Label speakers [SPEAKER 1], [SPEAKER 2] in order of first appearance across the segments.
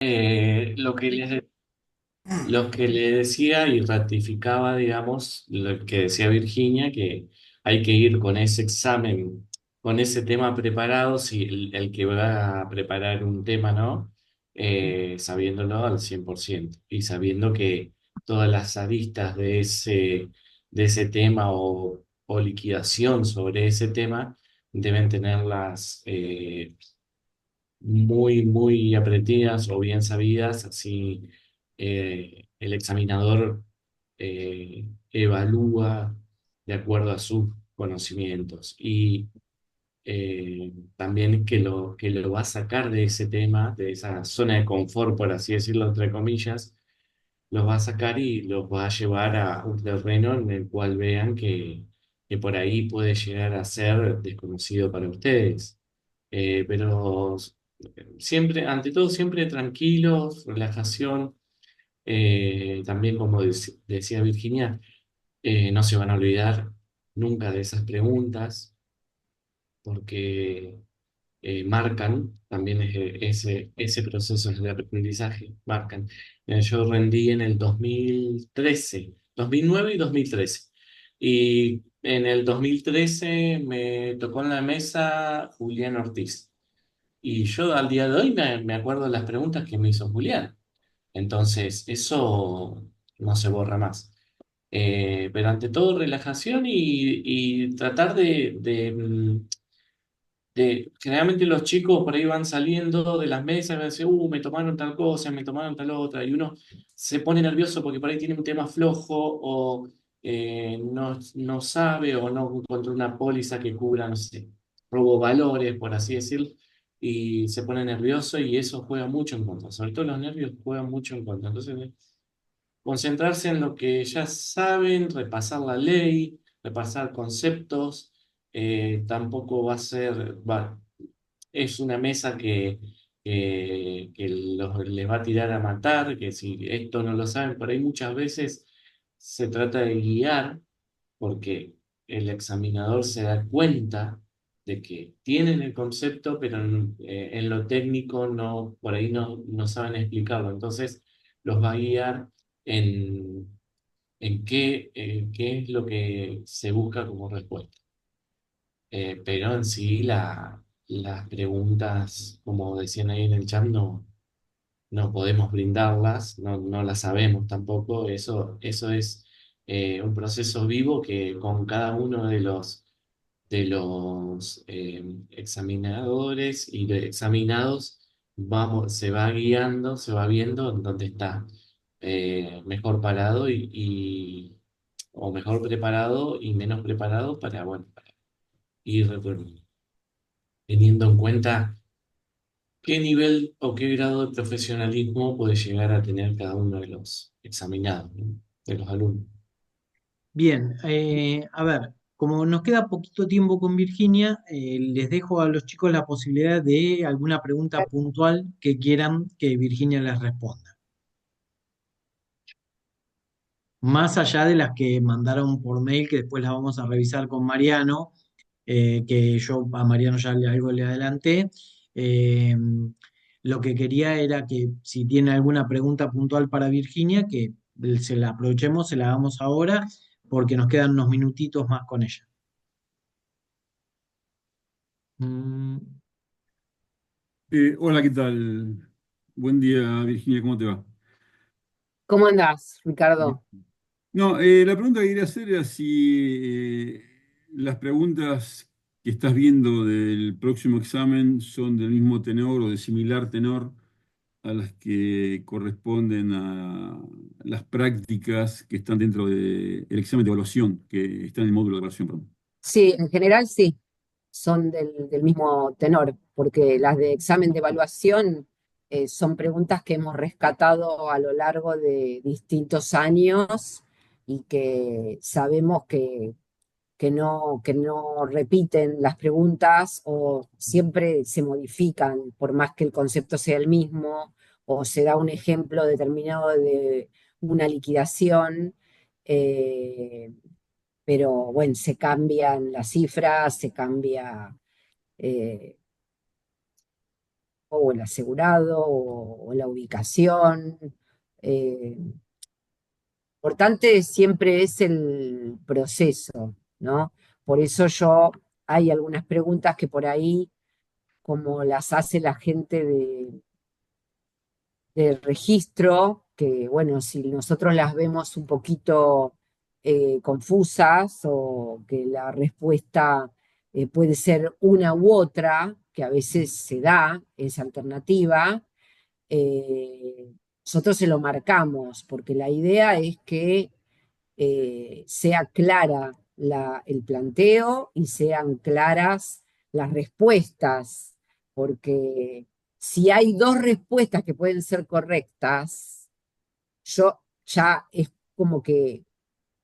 [SPEAKER 1] Lo que lo que le decía y ratificaba, digamos, lo que decía Virginia, que hay que ir con ese examen, con ese tema preparado, si el que va a preparar un tema, ¿no? Sabiéndolo al 100% y sabiendo que todas las aristas de ese tema o liquidación sobre ese tema deben tenerlas muy aprendidas o bien sabidas, así el examinador evalúa de acuerdo a sus conocimientos y también que lo va a sacar de ese tema, de esa zona de confort, por así decirlo, entre comillas, los va a sacar y los va a llevar a un terreno en el cual vean que por ahí puede llegar a ser desconocido para ustedes. Pero siempre, ante todo, siempre tranquilos, relajación. También, como decía Virginia, no se van a olvidar nunca de esas preguntas porque marcan también ese proceso de aprendizaje, marcan. Yo rendí en el 2013, 2009 y 2013. Y en el 2013 me tocó en la mesa Julián Ortiz. Y yo al día de hoy me acuerdo de las preguntas que me hizo Julián. Entonces, eso no se borra más. Pero ante todo, relajación y tratar generalmente los chicos por ahí van saliendo de las mesas y van a decir, me tomaron tal cosa, me tomaron tal otra, y uno se pone nervioso porque por ahí tiene un tema flojo o no sabe o no encontró una póliza que cubra, no sé, robo valores, por así decirlo, y se pone nervioso y eso juega mucho en contra, sobre todo los nervios juegan mucho en contra. Entonces, concentrarse en lo que ya saben, repasar la ley, repasar conceptos, tampoco va a ser, es una mesa que les va a tirar a matar, que si esto no lo saben, por ahí muchas veces se trata de guiar porque el examinador se da cuenta de que tienen el concepto, pero en lo técnico no, por ahí no saben explicarlo. Entonces los va a guiar en, qué es lo que se busca como respuesta. Pero en sí las preguntas, como decían ahí en el chat, no podemos brindarlas, no las sabemos tampoco. Eso es un proceso vivo que con cada uno de los examinadores y de examinados se va guiando, se va viendo en dónde está mejor parado o mejor preparado y menos preparado para, bueno, para ir teniendo en cuenta qué nivel o qué grado de profesionalismo puede llegar a tener cada uno de los examinados, ¿no? De los alumnos.
[SPEAKER 2] Bien, a ver, como nos queda poquito tiempo con Virginia, les dejo a los chicos la posibilidad de alguna pregunta puntual que quieran que Virginia les responda. Más allá de las que mandaron por mail, que después las vamos a revisar con Mariano, que yo a Mariano ya algo le adelanté. Eh, lo que quería era que si tiene alguna pregunta puntual para Virginia, que se la aprovechemos, se la hagamos ahora, porque nos quedan unos minutitos más con ella. Mm,
[SPEAKER 3] Hola, ¿qué tal? Buen día, Virginia, ¿cómo te va?
[SPEAKER 4] ¿Cómo andás,
[SPEAKER 3] Bien.
[SPEAKER 4] Ricardo?
[SPEAKER 3] No, la pregunta que quería hacer era si las preguntas que estás viendo del próximo examen son del mismo tenor o de similar tenor a las que corresponden a las prácticas que están dentro del examen de evaluación, que está en el módulo de evaluación, perdón.
[SPEAKER 4] Sí, en general sí, son del mismo tenor, porque las de examen de evaluación son preguntas que hemos rescatado a lo largo de distintos años y que sabemos que no repiten las preguntas o siempre se modifican, por más que el concepto sea el mismo, o se da un ejemplo determinado de una liquidación. eh, pero bueno, se cambian las cifras, se cambia, eh, o el asegurado o la ubicación. Importante siempre es el proceso, ¿no? Por eso hay algunas preguntas que por ahí, como las hace la gente de registro, que bueno, si nosotros las vemos un poquito confusas o que la respuesta puede ser una u otra, que a veces se da esa alternativa, nosotros se lo marcamos, porque la idea es que sea clara el planteo y sean claras las respuestas, porque si hay dos respuestas que pueden ser correctas, yo ya es como que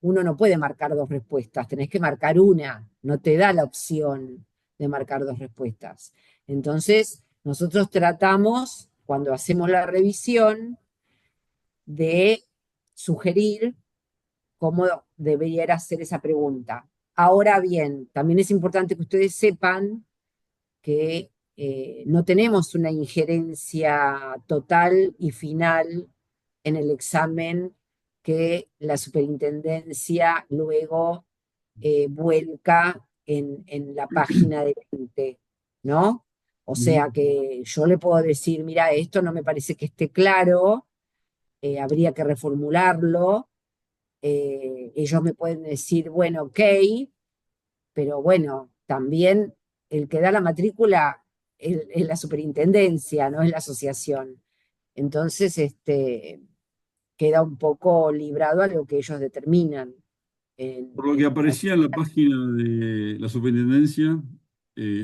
[SPEAKER 4] uno no puede marcar dos respuestas, tenés que marcar una, no te da la opción de marcar dos respuestas. Entonces, nosotros tratamos, cuando hacemos la revisión, de sugerir cómo debería hacer esa pregunta. Ahora bien, también es importante que ustedes sepan que no tenemos una injerencia total y final en el examen que la superintendencia luego vuelca en la página del ente, ¿no? O sea que yo le puedo decir, mira, esto no me parece que esté claro, habría que reformularlo. Ellos me pueden decir, bueno, ok, pero bueno, también el que da la matrícula es la superintendencia, no es la asociación. Entonces, queda un poco librado a lo que ellos determinan.
[SPEAKER 3] Por lo que aparecía en la página de la superintendencia,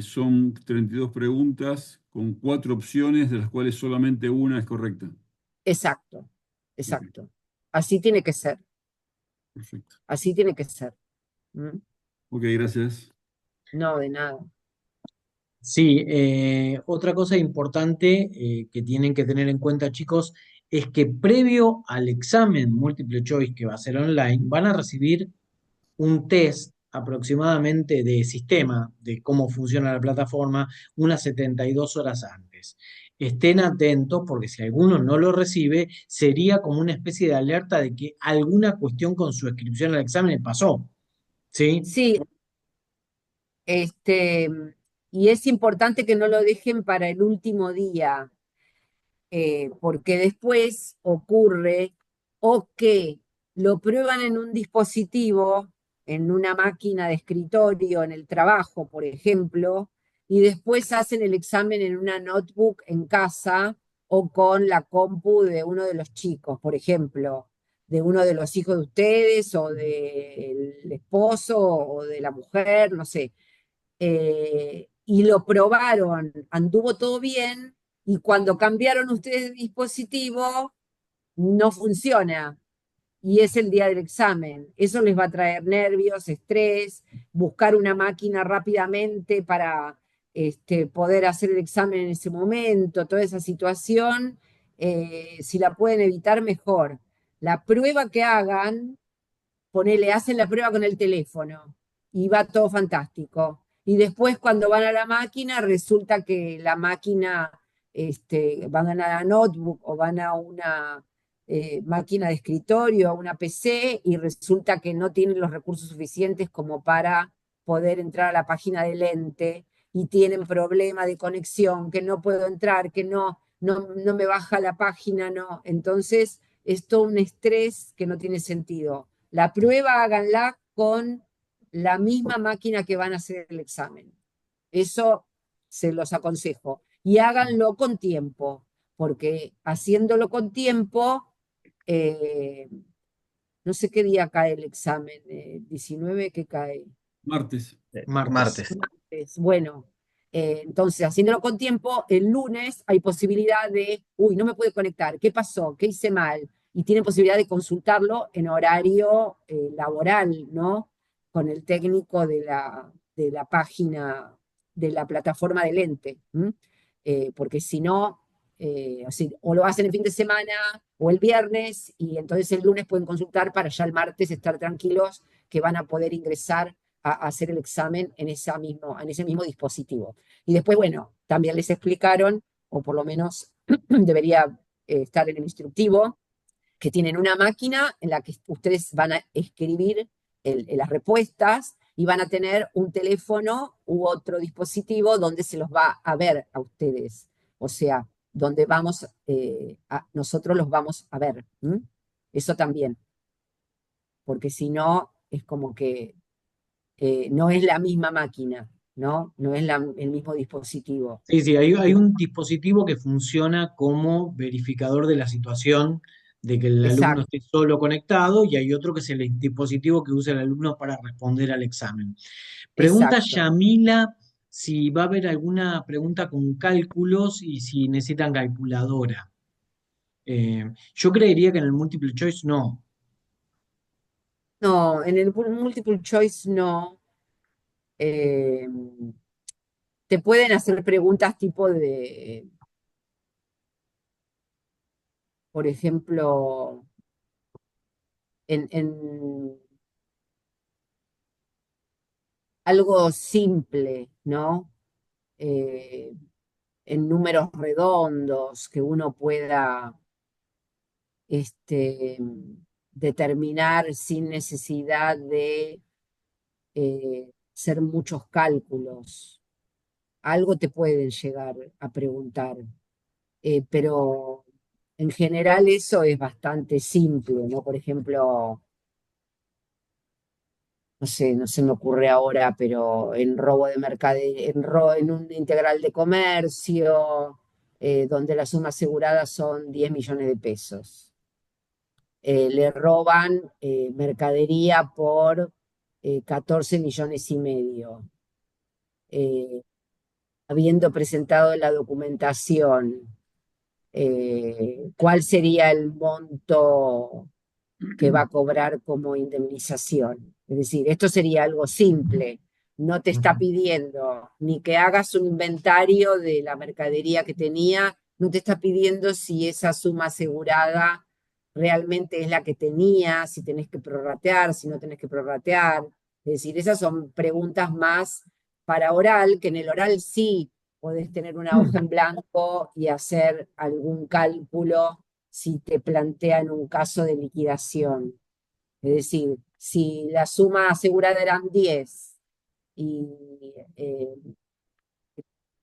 [SPEAKER 3] son 32 preguntas con 4 opciones, de las cuales solamente una es correcta.
[SPEAKER 4] Exacto,
[SPEAKER 3] Ok,
[SPEAKER 4] exacto. Así tiene que ser,
[SPEAKER 3] perfecto.
[SPEAKER 4] así tiene que ser. ¿Mm?
[SPEAKER 3] Ok, gracias.
[SPEAKER 4] No, de nada.
[SPEAKER 2] Sí, otra cosa importante que tienen que tener en cuenta, chicos, es que previo al examen múltiple choice que va a ser online, van a recibir un test aproximadamente de sistema, de cómo funciona la plataforma, unas 72 horas antes. Estén atentos porque si alguno no lo recibe, sería como una especie de alerta de que alguna cuestión con su inscripción al examen pasó, ¿sí?
[SPEAKER 4] Sí, este, y es importante que no lo dejen para el último día, porque después ocurre o que lo prueban en un dispositivo, en una máquina de escritorio, en el trabajo, por ejemplo, y después hacen el examen en una notebook en casa o con la compu de uno de los chicos, por ejemplo, de uno de los hijos de ustedes o del esposo o de la mujer, no sé, y lo probaron, anduvo todo bien, y cuando cambiaron ustedes de dispositivo, no funciona, y es el día del examen. Eso les va a traer nervios, estrés, buscar una máquina rápidamente para poder hacer el examen en ese momento, toda esa situación, si la pueden evitar, mejor. La prueba que hagan, ponele, hacen la prueba con el teléfono y va todo fantástico. Y después cuando van a la máquina, resulta que la máquina, van a la notebook o van a una máquina de escritorio, a una PC, y resulta que no tienen los recursos suficientes como para poder entrar a la página del ente y tienen problema de conexión, que no puedo entrar, que no me baja la página, no. Entonces es todo un estrés que no tiene sentido. La prueba háganla con la misma máquina que van a hacer el examen. Eso se los aconsejo. Y háganlo con tiempo, porque haciéndolo con tiempo, eh, no sé qué día cae el examen, 19, ¿qué cae?
[SPEAKER 3] Martes.
[SPEAKER 2] Martes.
[SPEAKER 5] Martes.
[SPEAKER 4] Bueno, entonces, haciéndolo con tiempo, el lunes hay posibilidad de, uy, no me pude conectar, ¿qué pasó? ¿Qué hice mal? Y tienen posibilidad de consultarlo en horario laboral, ¿no? Con el técnico de la página, de la plataforma del ente. Porque si no, o lo hacen el fin de semana o el viernes, y entonces el lunes pueden consultar para ya el martes estar tranquilos que van a poder ingresar a hacer el examen en ese mismo dispositivo. Y después, bueno, también les explicaron o por lo menos debería estar en el instructivo, que tienen una máquina en la que ustedes van a escribir las respuestas y van a tener un teléfono u otro dispositivo donde se los va a ver a ustedes. O sea, donde nosotros los vamos a ver. ¿M? Eso también, porque si no, es como que no es la misma máquina, ¿no? No es el mismo dispositivo.
[SPEAKER 2] Sí, sí, hay un dispositivo que funciona como verificador de la situación de que el alumno
[SPEAKER 4] Exacto,
[SPEAKER 2] esté solo conectado y hay otro que es el dispositivo que usa el alumno para responder al examen. Pregunta
[SPEAKER 4] exacto.
[SPEAKER 2] Yamila si va a haber alguna pregunta con cálculos y si necesitan calculadora. Yo creería que en el multiple choice no.
[SPEAKER 4] No, en el multiple choice no. Eh, Te pueden hacer preguntas tipo por ejemplo, en algo simple, ¿no? Eh, en números redondos que uno pueda este, determinar sin necesidad de hacer muchos cálculos. Algo te pueden llegar a preguntar, pero en general eso es bastante simple, ¿no? Por ejemplo, no sé, no se me ocurre ahora, pero en robo de mercadería, en un integral de comercio, donde la suma asegurada son 10 millones de pesos. Le roban mercadería por 14 millones y medio. Eh, Habiendo presentado la documentación, ¿cuál sería el monto que va a cobrar como indemnización? Es decir, esto sería algo simple. No te está
[SPEAKER 2] Ujú.
[SPEAKER 4] pidiendo ni que hagas un inventario de la mercadería que tenía, no te está pidiendo si esa suma asegurada realmente es la que tenía, si tenés que prorratear, si no tenés que prorratear. Es decir, esas son preguntas más para oral, que en el oral sí podés tener una hoja en blanco y hacer algún cálculo si te plantean un caso de liquidación. Es decir, si la suma asegurada eran 10 y eh,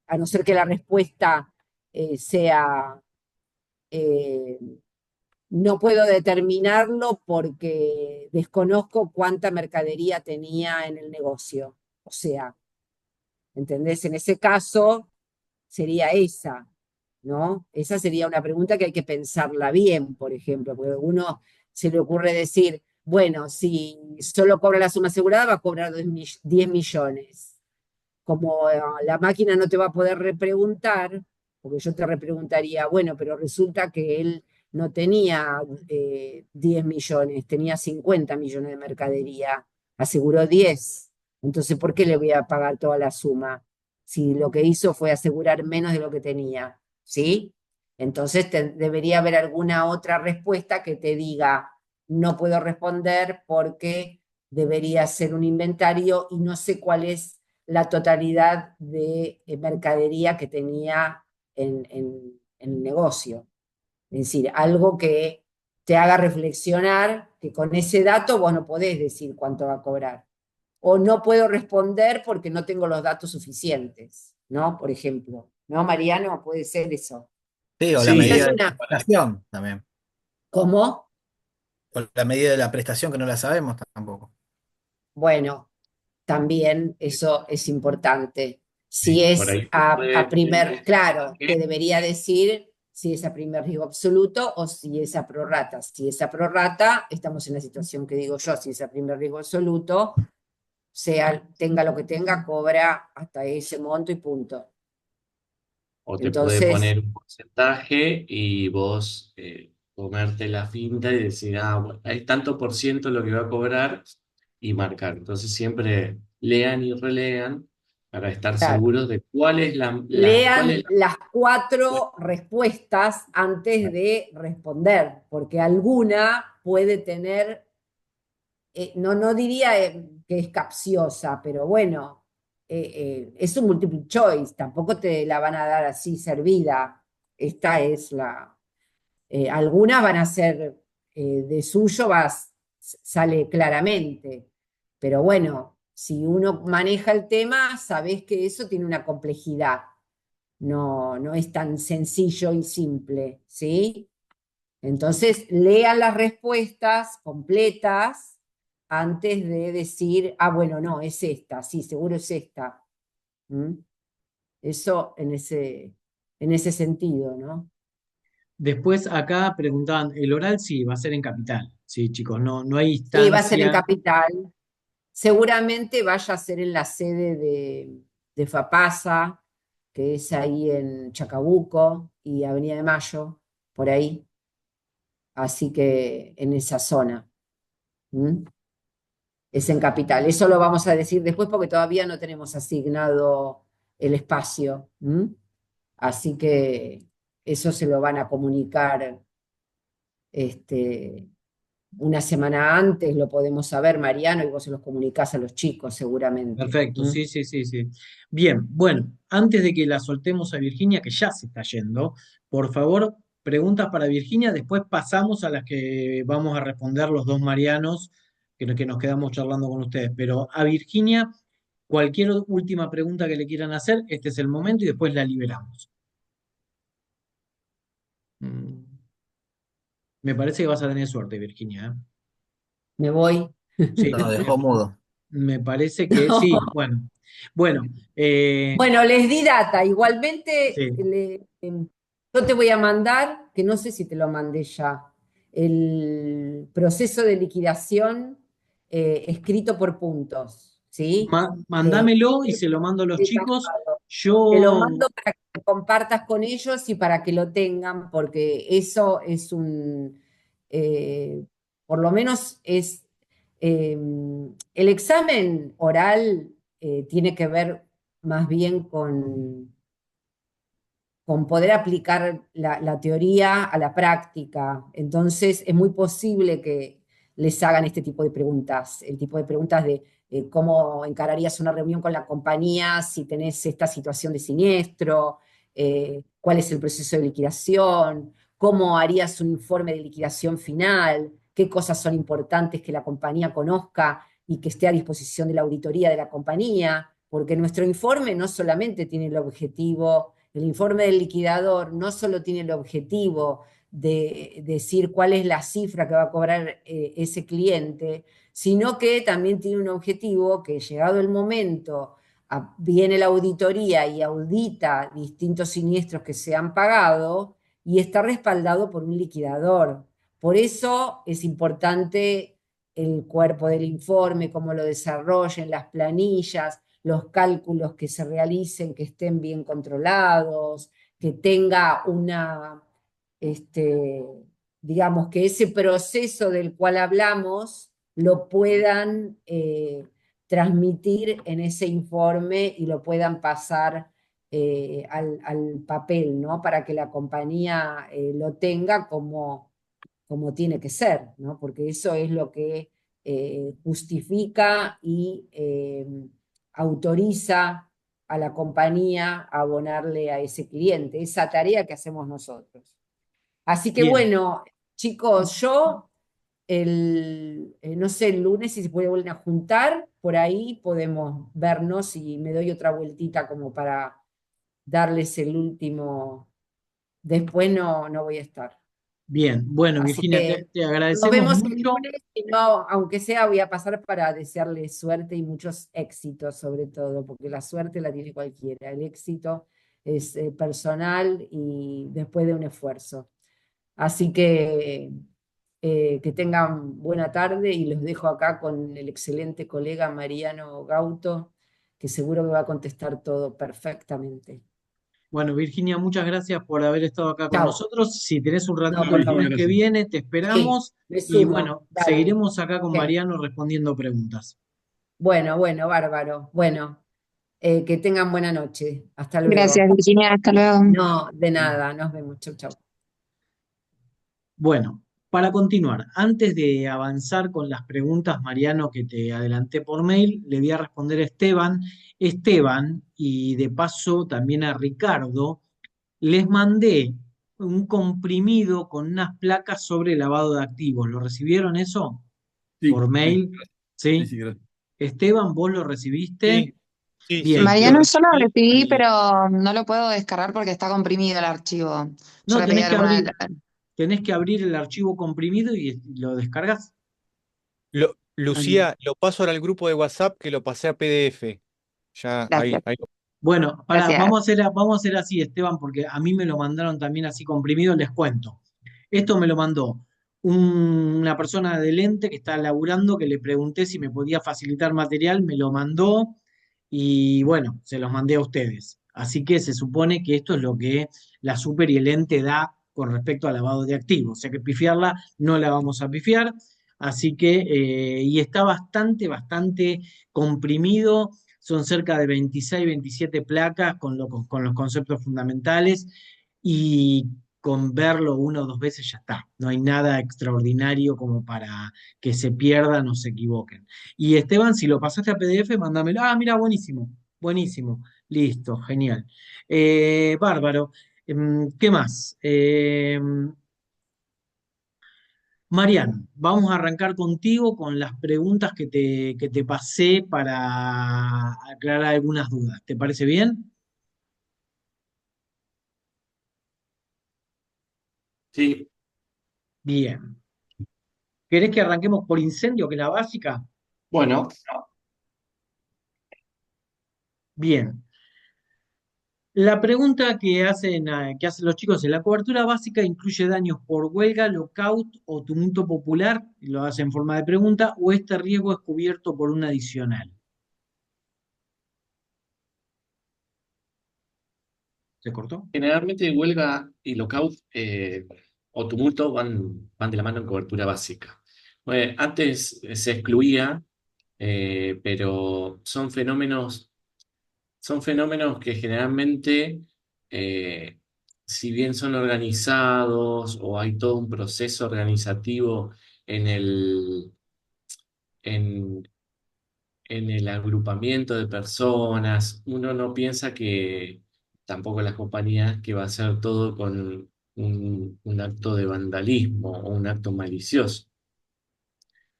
[SPEAKER 4] a no ser que la respuesta sea eh, no puedo determinarlo porque desconozco cuánta mercadería tenía en el negocio. O sea, ¿entendés? En ese caso sería esa, ¿no? Esa sería una pregunta que hay que pensarla bien, por ejemplo, porque a uno se le ocurre decir, bueno, si solo cobra la suma asegurada, va a cobrar 10 millones. Como la máquina no te va a poder repreguntar, porque yo te repreguntaría, bueno, pero resulta que él no tenía 10 millones, tenía 50 millones de mercadería, aseguró 10. Entonces, ¿por qué le voy a pagar toda la suma? Si lo que hizo fue asegurar menos de lo que tenía, ¿sí? Entonces debería haber alguna otra respuesta que te diga, no puedo responder porque debería hacer un inventario y no sé cuál es la totalidad de mercadería que tenía en el negocio. Es decir, algo que te haga reflexionar que con ese dato vos no podés decir cuánto va a cobrar. O no puedo responder porque no tengo los datos suficientes, ¿no? Por ejemplo, ¿no, Mariano? Puede ser eso.
[SPEAKER 5] Sí, o la
[SPEAKER 1] Sí,
[SPEAKER 4] Esa es
[SPEAKER 5] medida de la
[SPEAKER 4] una.
[SPEAKER 5] prestación también.
[SPEAKER 4] ¿Cómo?
[SPEAKER 5] O la medida de la prestación que no la sabemos tampoco.
[SPEAKER 4] Bueno, también eso es importante. Si
[SPEAKER 1] sí, por
[SPEAKER 4] es
[SPEAKER 1] ahí
[SPEAKER 4] a
[SPEAKER 1] puede
[SPEAKER 4] primer, claro, te
[SPEAKER 1] que
[SPEAKER 4] debería decir si es a primer riesgo absoluto o si es a prorrata. Si es a prorrata, estamos en la situación que digo yo, si es a primer riesgo absoluto, tenga lo que tenga, cobra hasta ese monto y punto.
[SPEAKER 1] o te puede
[SPEAKER 4] Entonces,
[SPEAKER 1] poner un porcentaje y vos comerte la finta y decir, ah, bueno, es tanto por ciento lo que va a cobrar y marcar. Entonces siempre lean y relean para estar
[SPEAKER 4] claro,
[SPEAKER 1] seguros de cuál es cuál es
[SPEAKER 4] lean
[SPEAKER 1] la
[SPEAKER 4] las
[SPEAKER 1] respuesta.
[SPEAKER 4] 4 respuestas antes de responder, porque alguna puede tener no diría que es capciosa, pero bueno, es un multiple choice, tampoco te la van a dar así servida. Esta es algunas van a ser de suyo, sale claramente, pero bueno, si uno maneja el tema, sabés que eso tiene una complejidad, no es tan sencillo y simple, ¿sí? Entonces, lean las respuestas completas antes de decir, ah, bueno, no, es esta, sí, seguro es esta. ¿Mm? Eso en ese sentido, ¿no?
[SPEAKER 2] Después acá preguntaban, el oral sí, va a ser en Capital. Sí, chicos, no hay
[SPEAKER 4] Sí, va a ser en
[SPEAKER 2] instancia.
[SPEAKER 4] Capital. Seguramente vaya a ser en la sede de FAPASA, que es ahí en Chacabuco y Avenida de Mayo, por ahí. Así que en esa zona. ¿Mm? Es en Capital. Eso lo vamos a decir después porque todavía no tenemos asignado el espacio. ¿Mm? Así que eso se lo van a comunicar este, una semana antes, lo podemos saber, Mariano, y vos se los comunicás a los chicos seguramente.
[SPEAKER 2] Perfecto,
[SPEAKER 4] ¿Mm?
[SPEAKER 2] sí, sí, sí, sí. Bien, bueno, antes de que la soltemos a Virginia, que ya se está yendo, por favor, preguntas para Virginia, después pasamos a las que vamos a responder los dos Marianos, que nos quedamos charlando con ustedes. Pero a Virginia, cualquier última pregunta que le quieran hacer, este es el momento y después la liberamos. Mm, Me parece que vas a tener suerte, Virginia, ¿eh?
[SPEAKER 4] Me voy.
[SPEAKER 2] Sí,
[SPEAKER 5] Nos dejó mudo.
[SPEAKER 2] me parece que sí. Bueno, bueno,
[SPEAKER 4] Bueno, les di data. Igualmente,
[SPEAKER 2] sí.
[SPEAKER 4] yo te voy a mandar, que no sé si te lo mandé ya, el proceso de liquidación escrito por puntos, ¿sí? Eh,
[SPEAKER 2] Mándamelo y se lo mando a los chicos.
[SPEAKER 4] Te lo
[SPEAKER 2] Yo,
[SPEAKER 4] mando para que compartas con ellos y para que lo tengan, porque eso es eh, por lo menos eh, el examen oral tiene que ver más bien con poder aplicar la teoría a la práctica. Entonces, es muy posible que les hagan este tipo de preguntas, el tipo de preguntas de cómo encararías una reunión con la compañía si tenés esta situación de siniestro, cuál es el proceso de liquidación, cómo harías un informe de liquidación final, qué cosas son importantes que la compañía conozca y que esté a disposición de la auditoría de la compañía, porque nuestro informe no solamente tiene el objetivo. El informe del liquidador no solo tiene el objetivo de decir cuál es la cifra que va a cobrar ese cliente, sino que también tiene un objetivo que llegado el momento viene la auditoría y audita distintos siniestros que se han pagado y está respaldado por un liquidador. Por eso es importante el cuerpo del informe, cómo lo desarrollen, las planillas, los cálculos que se realicen, que estén bien controlados, que tenga este, digamos, que ese proceso del cual hablamos lo puedan transmitir en ese informe y lo puedan pasar al papel, ¿no? Para que la compañía lo tenga como tiene que ser, ¿no? Porque eso es lo que justifica y autoriza a la compañía a abonarle a ese cliente, esa tarea que hacemos nosotros. Así que
[SPEAKER 2] Bien,
[SPEAKER 4] bueno, chicos, yo no sé, el lunes si se puede volver a juntar, por ahí podemos vernos y me doy otra vueltita como para darles el último, después no voy a estar.
[SPEAKER 2] bien. Bueno,
[SPEAKER 4] Así
[SPEAKER 2] Virginia,
[SPEAKER 4] que
[SPEAKER 2] te
[SPEAKER 4] nos
[SPEAKER 2] agradecemos
[SPEAKER 4] vemos el
[SPEAKER 2] mucho.
[SPEAKER 4] lunes, y no, aunque sea, voy a pasar para desearles suerte y muchos éxitos, sobre todo, porque la suerte la tiene cualquiera. El éxito es personal y después de un esfuerzo. Así que tengan buena tarde y los dejo acá con el excelente colega Mariano Gauto, que seguro me va a contestar todo perfectamente.
[SPEAKER 2] Bueno, Virginia, muchas gracias por haber estado acá con
[SPEAKER 4] Chao.
[SPEAKER 2] nosotros. Si tenés un
[SPEAKER 4] No,
[SPEAKER 2] ratito
[SPEAKER 3] Chao,
[SPEAKER 4] por
[SPEAKER 2] el
[SPEAKER 3] Virginia,
[SPEAKER 2] lunes
[SPEAKER 4] favor.
[SPEAKER 2] que
[SPEAKER 3] gracias.
[SPEAKER 2] viene, te
[SPEAKER 4] Sí,
[SPEAKER 2] esperamos.
[SPEAKER 4] me
[SPEAKER 2] Y
[SPEAKER 4] sumo.
[SPEAKER 2] bueno,
[SPEAKER 4] Dale.
[SPEAKER 2] seguiremos acá con
[SPEAKER 4] Ok.
[SPEAKER 2] Mariano respondiendo preguntas.
[SPEAKER 4] Bueno, bueno, bárbaro. Bueno, que tengan buena noche. Hasta
[SPEAKER 6] Gracias,
[SPEAKER 4] luego.
[SPEAKER 6] Virginia. Hasta luego.
[SPEAKER 4] No, de nada. Nos vemos. Chau, chau.
[SPEAKER 2] Bueno, Para continuar, antes de avanzar con las preguntas, Mariano, que te adelanté por mail, le voy a responder a Esteban. Esteban, y de paso también a Ricardo, les mandé un comprimido con unas placas sobre lavado de activos. ¿Lo recibieron eso?
[SPEAKER 3] Sí,
[SPEAKER 2] Por
[SPEAKER 3] sí,
[SPEAKER 2] mail.
[SPEAKER 3] sí,
[SPEAKER 2] ¿Sí?
[SPEAKER 3] sí, gracias.
[SPEAKER 2] Esteban, ¿vos lo recibiste?
[SPEAKER 6] Sí, sí, sí,
[SPEAKER 2] Bien.
[SPEAKER 6] lo
[SPEAKER 7] Mariano, yo lo
[SPEAKER 6] recibí
[SPEAKER 7] recibí,
[SPEAKER 6] y
[SPEAKER 7] pero no lo puedo descargar porque está comprimido el archivo. Yo
[SPEAKER 2] No,
[SPEAKER 7] le pedí a alguna de
[SPEAKER 2] tenés que abrir el archivo comprimido y lo descargas.
[SPEAKER 7] las...
[SPEAKER 6] Lucía, lo paso ahora al grupo de WhatsApp que lo pasé a PDF. Ya,
[SPEAKER 7] Gracias,
[SPEAKER 6] ahí.
[SPEAKER 2] Bueno,
[SPEAKER 7] gracias.
[SPEAKER 2] vamos a hacer así, Esteban, porque a mí me lo mandaron también así comprimido, les cuento. Esto me lo mandó una persona de Lente que está laburando, que le pregunté si me podía facilitar material, me lo mandó y bueno, se los mandé a ustedes. Así que se supone que esto es lo que la Super y el Ente da con respecto al lavado de activos. O sea que pifiarla no la vamos a pifiar. Así que, y está bastante comprimido. Son cerca de 26, 27 placas con los conceptos fundamentales y con verlo una o dos veces ya está. No hay nada extraordinario como para que se pierdan o se equivoquen. Y Esteban, si lo pasaste a PDF, mándamelo. Ah, mira, buenísimo, buenísimo. Listo, genial. Bárbaro. ¿Qué más? Mariano, vamos a arrancar contigo con las preguntas que te pasé para aclarar algunas dudas. ¿Te parece bien?
[SPEAKER 1] Sí,
[SPEAKER 2] Bien. ¿Querés que arranquemos por incendio, que es la básica?
[SPEAKER 1] bueno,
[SPEAKER 2] Bien. La pregunta que hacen los chicos en la cobertura básica incluye daños por huelga, lockout o tumulto popular, y lo hace en forma de pregunta, o este riesgo es cubierto por un adicional. ¿Se cortó?
[SPEAKER 1] generalmente huelga y lockout o tumulto van de la mano en cobertura básica. Bueno, antes se excluía, pero son fenómenos que generalmente, eh, si bien son organizados o hay todo un proceso organizativo en en, en el agrupamiento de personas, uno no piensa que, tampoco las compañías, que va a ser todo con un acto de vandalismo o un acto malicioso,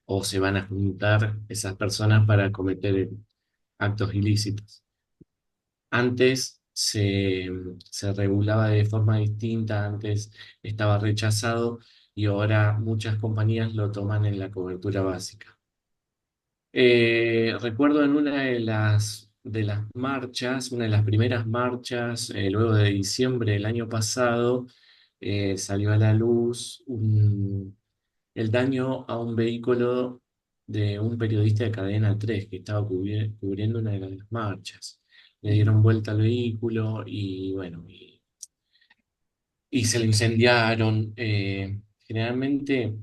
[SPEAKER 1] o se van a juntar esas personas para cometer actos ilícitos. Antes se regulaba de forma distinta, antes estaba rechazado y ahora muchas compañías lo toman en la cobertura básica. Recuerdo en una de las marchas, una de las primeras marchas, luego de diciembre del año pasado, salió a la luz el daño a un vehículo de un periodista de Cadena 3 que estaba cubriendo una de las marchas. Le dieron vuelta al vehículo y bueno, y se lo incendiaron. Generalmente,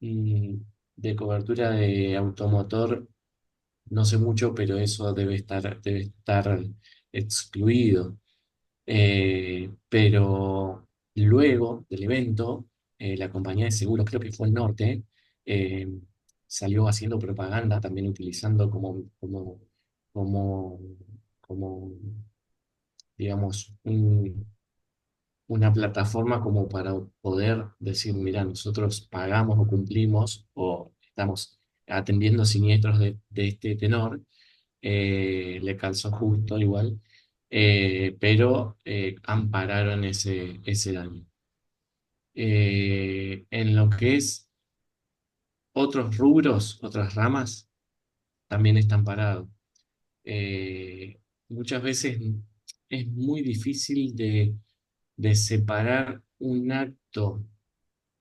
[SPEAKER 1] mm, de cobertura de automotor no sé mucho, pero eso debe estar excluido. Pero luego del evento, la compañía de seguros, creo que fue el Norte, eh, salió haciendo propaganda, también utilizando como, como digamos, una plataforma como para poder decir, mira, nosotros pagamos o cumplimos o estamos atendiendo siniestros de este tenor. Le calzó justo igual, pero ampararon ese daño. En lo que es otros rubros, otras ramas, también están parados. Muchas veces es muy difícil de separar un acto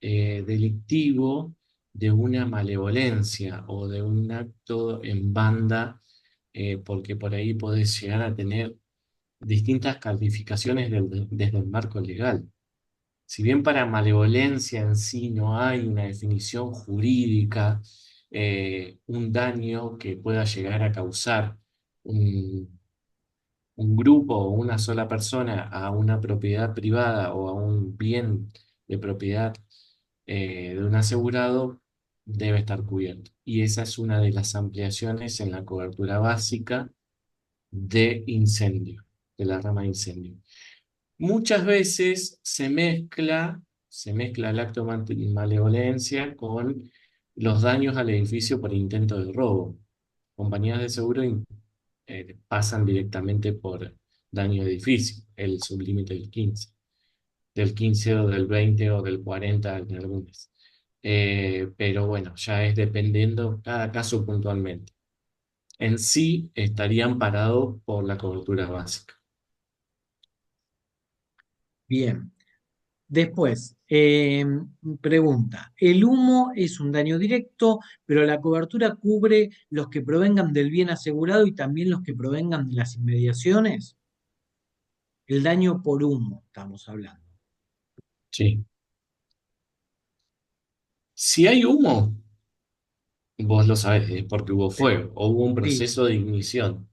[SPEAKER 1] delictivo de una malevolencia o de un acto en banda, porque por ahí podés llegar a tener distintas calificaciones desde el marco legal. Si bien para malevolencia en sí no hay una definición jurídica, un daño que pueda llegar a causar un, un grupo o una sola persona a una propiedad privada o a un bien de propiedad de un asegurado debe estar cubierto. Y esa es una de las ampliaciones en la cobertura básica de incendio, de la rama de incendio. Muchas veces se mezcla el acto de malevolencia con los daños al edificio por intento de robo. Compañías de seguro pasan directamente por daño de edificio, el sublímite del 15 o del 20 o del 40 en algunas. Pero bueno, ya es dependiendo cada caso puntualmente. En sí estarían parados por la cobertura básica.
[SPEAKER 2] Bien. Después, pregunta, el humo es un daño directo, pero la cobertura cubre los que provengan del bien asegurado y también los que provengan de las inmediaciones. El daño por humo, estamos hablando.
[SPEAKER 1] Sí. Si hay humo, vos lo sabés, es porque hubo
[SPEAKER 2] Sí,
[SPEAKER 1] fuego o hubo un
[SPEAKER 2] sí,
[SPEAKER 1] proceso de ignición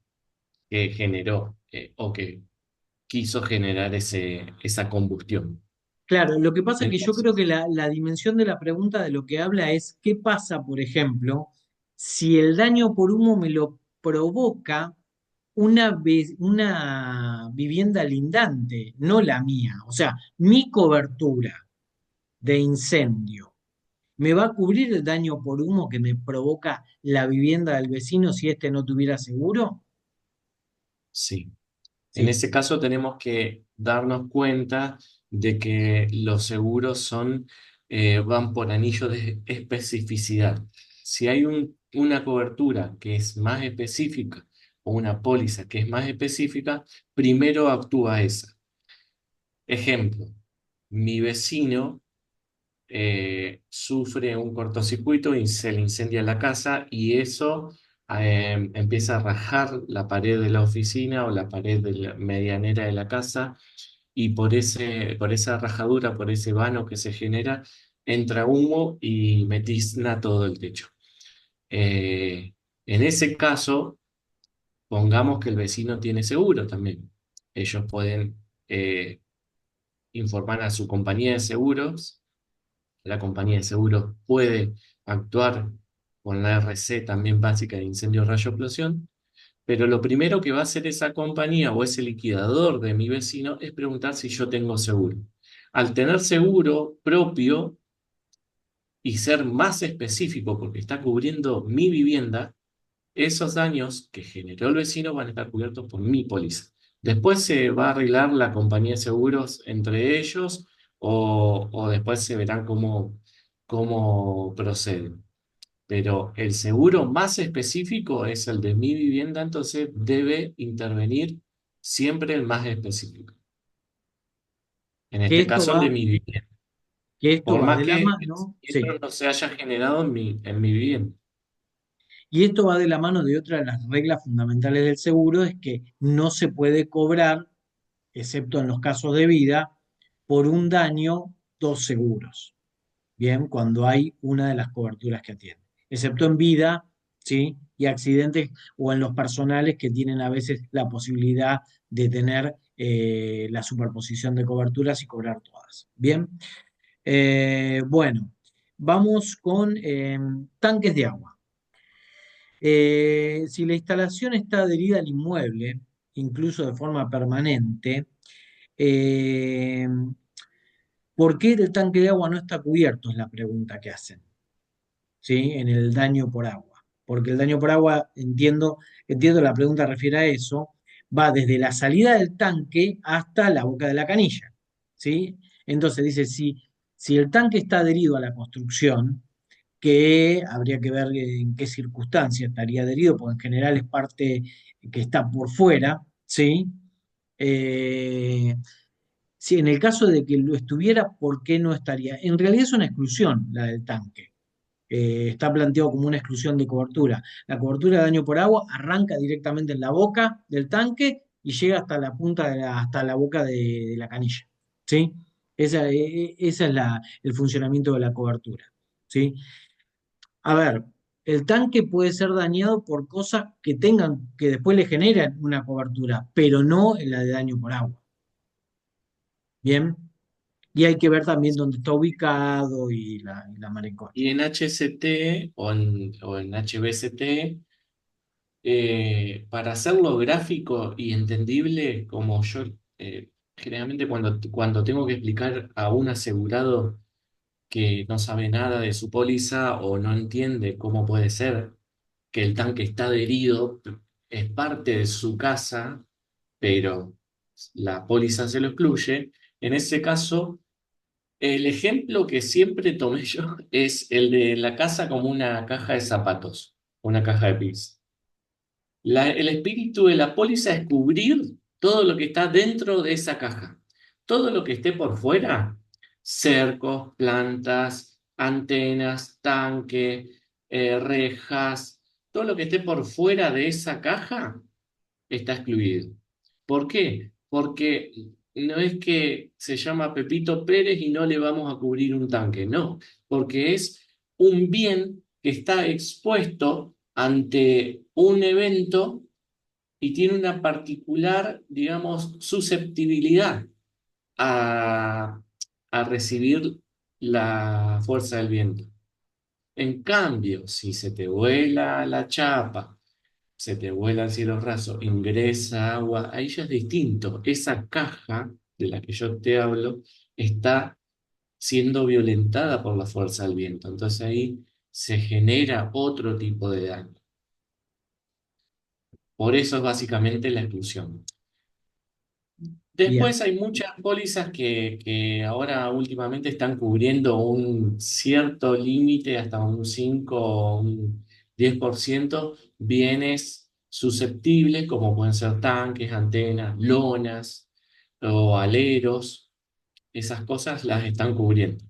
[SPEAKER 1] que generó o que quiso generar esa combustión.
[SPEAKER 2] claro, lo que pasa es que yo creo
[SPEAKER 1] Entonces,
[SPEAKER 2] que la dimensión de la pregunta de lo que habla es qué pasa, por ejemplo, si el daño por humo me lo provoca una vivienda lindante, no la mía. O sea, mi cobertura de incendio, ¿me va a cubrir el daño por humo que me provoca la vivienda del vecino si éste no tuviera seguro?
[SPEAKER 1] sí. En
[SPEAKER 2] Sí,
[SPEAKER 1] ese caso tenemos que darnos cuenta de que los seguros van por anillo de especificidad. Si hay una cobertura que es más específica o una póliza que es más específica, primero actúa esa. Ejemplo, mi vecino sufre un cortocircuito y se le incendia la casa y eso empieza a rajar la pared de la oficina o la pared de la medianera de la casa y por esa rajadura, por ese vano que se genera, entra humo y me tizna todo el techo. Eh, en ese caso, pongamos que el vecino tiene seguro también. Ellos pueden informar a su compañía de seguros. La compañía de seguros puede actuar con la RC también básica de incendio rayo explosión, pero lo primero que va a hacer esa compañía o ese liquidador de mi vecino es preguntar si yo tengo seguro. Al tener seguro propio y ser más específico porque está cubriendo mi vivienda, esos daños que generó el vecino van a estar cubiertos por mi póliza. Después se va a arreglar la compañía de seguros entre ellos o después se verán cómo proceden. Pero el seguro más específico es el de mi vivienda, entonces debe intervenir siempre el más específico. En
[SPEAKER 2] que
[SPEAKER 1] este caso, el de mi vivienda.
[SPEAKER 2] esto
[SPEAKER 1] Por
[SPEAKER 2] va
[SPEAKER 1] más
[SPEAKER 2] de la
[SPEAKER 1] que el
[SPEAKER 2] mano, sí.
[SPEAKER 1] siniestro no se haya generado en mi vivienda.
[SPEAKER 2] Y esto va de la mano de otra de las reglas fundamentales del seguro, es que no se puede cobrar, excepto en los casos de vida, por un daño, dos seguros. Bien, cuando hay una de las coberturas que atiende, excepto en vida, ¿sí? Y accidentes o en los personales que tienen a veces la posibilidad de tener la superposición de coberturas y cobrar todas. Bien, bueno, vamos con tanques de agua. Si la instalación está adherida al inmueble, incluso de forma permanente, eh, ¿por qué el tanque de agua no está cubierto? Es la pregunta que hacen. ¿Sí? En el daño por agua. Porque el daño por agua, entiendo la pregunta refiere a eso, va desde la salida del tanque hasta la boca de la canilla. ¿Sí? Entonces dice, si el tanque está adherido a la construcción, que habría que ver en qué circunstancia estaría adherido, porque en general es parte que está por fuera, ¿sí? Eh, si en el caso de que lo estuviera, ¿por qué no estaría? En realidad es una exclusión la del tanque. Está planteado como una exclusión de cobertura. La cobertura de daño por agua arranca directamente en la boca del tanque y llega hasta la punta hasta la boca de la canilla. ¿Sí? Esa es el funcionamiento de la cobertura. ¿Sí? A ver, el tanque puede ser dañado por cosas que después le generan una cobertura, pero no en la de daño por agua. Bien. Y hay que ver también dónde está ubicado y la
[SPEAKER 1] Y
[SPEAKER 2] maricocha.
[SPEAKER 1] en HCT o en HBCT, para hacerlo gráfico y entendible, como yo generalmente cuando tengo que explicar a un asegurado que no sabe nada de su póliza o no entiende cómo puede ser que el tanque está adherido, es parte de su casa, pero la póliza se lo excluye. En ese caso, el ejemplo que siempre tomé yo es el de la casa como una caja de zapatos, una caja de pizza. El espíritu de la póliza es cubrir todo lo que está dentro de esa caja. Todo lo que esté por fuera, cercos, plantas, antenas, tanque, rejas, todo lo que esté por fuera de esa caja está excluido. ¿Por qué? Porque no es que se llama Pepito Pérez y no le vamos a cubrir un tanque, no, porque es un bien que está expuesto ante un evento y tiene una particular, digamos, susceptibilidad a, a recibir la fuerza del viento. En cambio, si se te vuela la chapa, se te vuela el cielo raso, ingresa agua, ahí ya es distinto. Esa caja de la que yo te hablo está siendo violentada por la fuerza del viento. Entonces ahí se genera otro tipo de daño. Por eso es básicamente la exclusión.
[SPEAKER 2] Bien.
[SPEAKER 1] Después hay muchas pólizas que ahora últimamente están cubriendo un cierto límite, hasta un 5 o un 10% bienes susceptibles, como pueden ser tanques, antenas, lonas o aleros. Esas cosas las están cubriendo.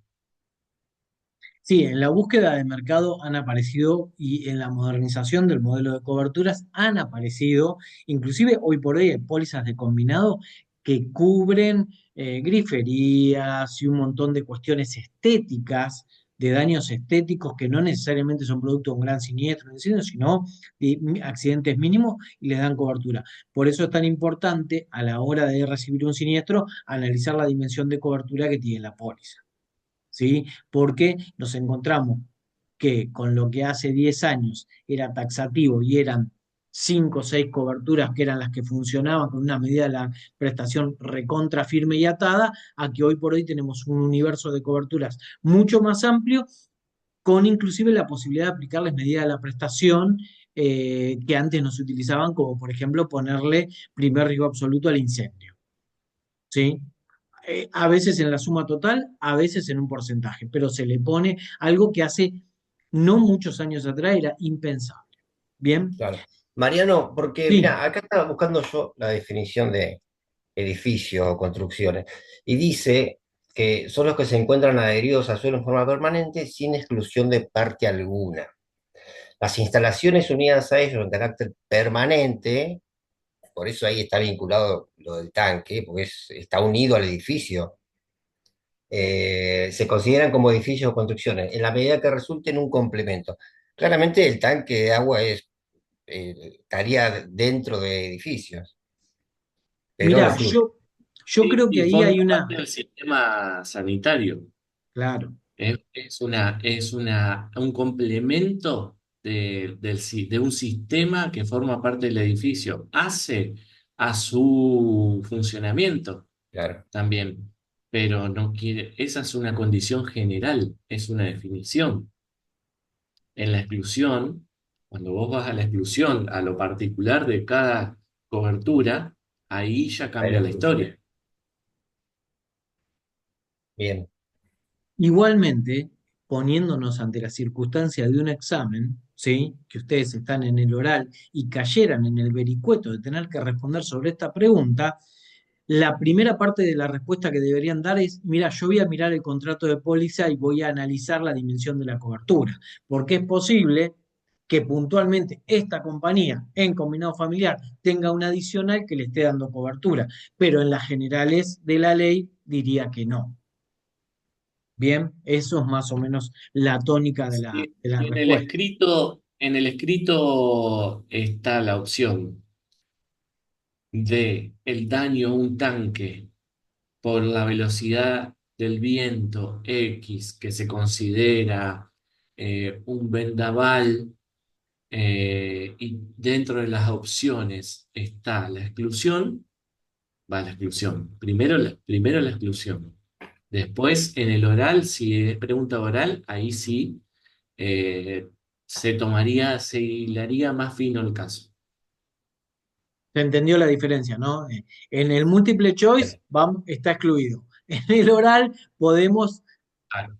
[SPEAKER 2] Sí, en la búsqueda de mercado han aparecido y en la modernización del modelo de coberturas han aparecido, inclusive hoy por hoy hay pólizas de combinado que cubren griferías y un montón de cuestiones estéticas, de daños estéticos que no necesariamente son producto de un gran siniestro, un incendio, sino de accidentes mínimos y les dan cobertura. Por eso es tan importante a la hora de recibir un siniestro analizar la dimensión de cobertura que tiene la póliza. ¿Sí? Porque nos encontramos que con lo que hace 10 años era taxativo y eran 5 o 6 coberturas que eran las que funcionaban con una medida de la prestación recontra firme y atada, a que hoy por hoy tenemos un universo de coberturas mucho más amplio, con inclusive la posibilidad de aplicarles medidas de la prestación que antes no se utilizaban, como por ejemplo ponerle primer riesgo absoluto al incendio. ¿Sí? A veces en la suma total, a veces en un porcentaje, pero se le pone algo que hace no muchos años atrás era impensable. ¿Bien?
[SPEAKER 8] Claro. Mariano, porque
[SPEAKER 2] Sí,
[SPEAKER 8] mira, acá estaba buscando yo la definición de edificios o construcciones y dice que son los que se encuentran adheridos al suelo en forma permanente sin exclusión de parte alguna. Las instalaciones unidas a ellos en carácter permanente, por eso ahí está vinculado lo del tanque, porque está unido al edificio, se consideran como edificios o construcciones, en la medida que resulten un complemento. Claramente el tanque de agua estaría dentro de edificios, pero no
[SPEAKER 2] mirá,
[SPEAKER 8] excluye.
[SPEAKER 2] yo
[SPEAKER 1] Sí,
[SPEAKER 2] creo que
[SPEAKER 1] y
[SPEAKER 2] ahí hay
[SPEAKER 1] forma parte
[SPEAKER 2] una,
[SPEAKER 1] del sistema sanitario.
[SPEAKER 2] claro,
[SPEAKER 1] Un complemento de un sistema que forma parte del edificio. Hace a su funcionamiento
[SPEAKER 8] Claro.
[SPEAKER 1] también, pero no quiere, esa es una condición general, es una definición. En la exclusión, cuando vos vas a la exclusión, a lo particular de cada cobertura, ahí ya
[SPEAKER 8] Ahí la
[SPEAKER 1] cambia la
[SPEAKER 8] excluye.
[SPEAKER 1] historia.
[SPEAKER 8] Bien,
[SPEAKER 2] igualmente, poniéndonos ante la circunstancia de un examen, ¿sí? Que ustedes están en el oral y cayeran en el vericueto de tener que responder sobre esta pregunta, la primera parte de la respuesta que deberían dar es, mira, yo voy a mirar el contrato de póliza y voy a analizar la dimensión de la cobertura, porque es posible que puntualmente esta compañía en combinado familiar tenga un adicional que le esté dando cobertura, pero en las generales de la ley diría que no. Bien, eso es más o menos la tónica de
[SPEAKER 1] Sí,
[SPEAKER 2] de la
[SPEAKER 1] y
[SPEAKER 2] respuesta.
[SPEAKER 1] en el escrito está la opción de el daño a un tanque por la velocidad del viento X que se considera un vendaval, y dentro de las opciones está la exclusión, va la exclusión. Primero la exclusión. Después, en el oral, si es pregunta oral, ahí sí eh, se hilaría más fino el caso.
[SPEAKER 2] Se entendió la diferencia, ¿no? En el múltiple choice está excluido. En el oral podemos
[SPEAKER 1] Claro.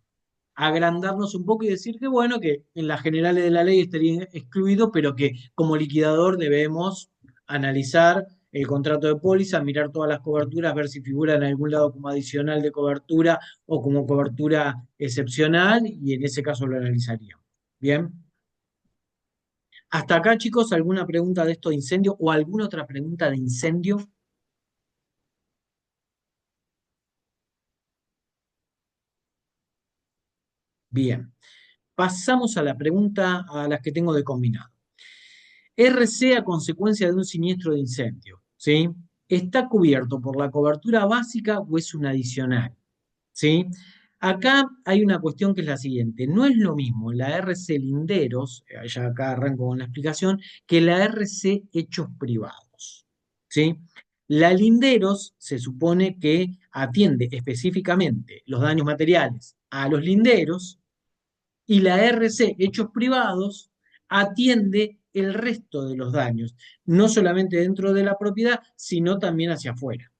[SPEAKER 2] agrandarnos un poco y decir que bueno, que en las generales de la ley estaría excluido, pero que como liquidador debemos analizar el contrato de póliza, mirar todas las coberturas, ver si figura en algún lado como adicional de cobertura o como cobertura excepcional, y en ese caso lo analizaríamos. Bien. Hasta acá, chicos, ¿alguna pregunta de esto de incendio o alguna otra pregunta de incendio? Bien. Pasamos a la pregunta a las que tengo de combinado. RC a consecuencia de un siniestro de incendio, ¿sí? ¿Está cubierto por la cobertura básica o es un adicional? ¿Sí? Acá hay una cuestión que es la siguiente. No es lo mismo la RC Linderos, ya acá arranco con la explicación, que la RC Hechos Privados, ¿sí? La Linderos se supone que atiende específicamente los daños materiales a los linderos, y la RC Hechos Privados atiende el resto de los daños, no solamente dentro de la propiedad, sino también hacia afuera,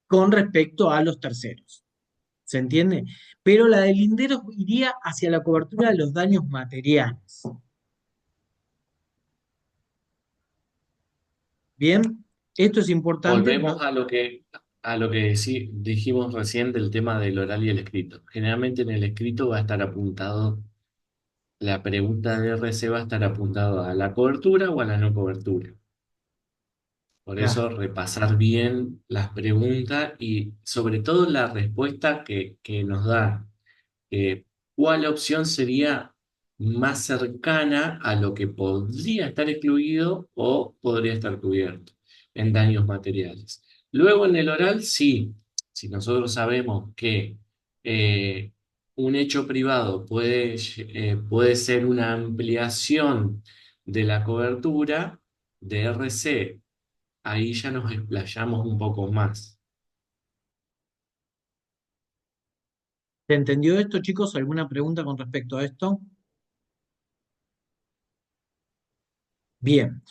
[SPEAKER 2] con respecto a los terceros. ¿Se entiende? Pero la de linderos iría hacia la cobertura de los daños materiales. Bien, esto es importante.
[SPEAKER 1] Volvemos a lo que dijimos recién del tema del oral y el escrito. Generalmente en el escrito va a estar apuntado, la pregunta de RC va a estar apuntado a la cobertura o a la no cobertura. Por
[SPEAKER 2] Claro,
[SPEAKER 1] eso repasar bien las preguntas y sobre todo la respuesta que nos da. ¿Cuál opción sería más cercana a lo que podría estar excluido o podría estar cubierto en daños materiales? Luego en el oral, sí, si nosotros sabemos que eh, un hecho privado puede ser una ampliación de la cobertura de RC, ahí ya nos explayamos un poco más.
[SPEAKER 2] ¿se entendió esto, chicos? ¿Alguna pregunta con respecto a esto? Bien.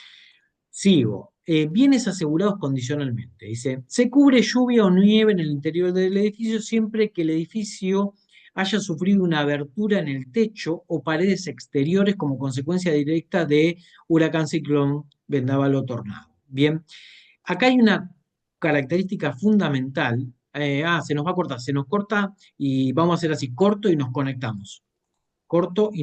[SPEAKER 2] Sigo. Bienes asegurados condicionalmente. Dice, se cubre lluvia o nieve en el interior del edificio siempre que el edificio haya sufrido una abertura en el techo o paredes exteriores como consecuencia directa de huracán, ciclón, vendaval o tornado. Bien, acá hay una característica fundamental. Se nos va a cortar, se nos corta y vamos a hacer así, corto y nos conectamos. Corto y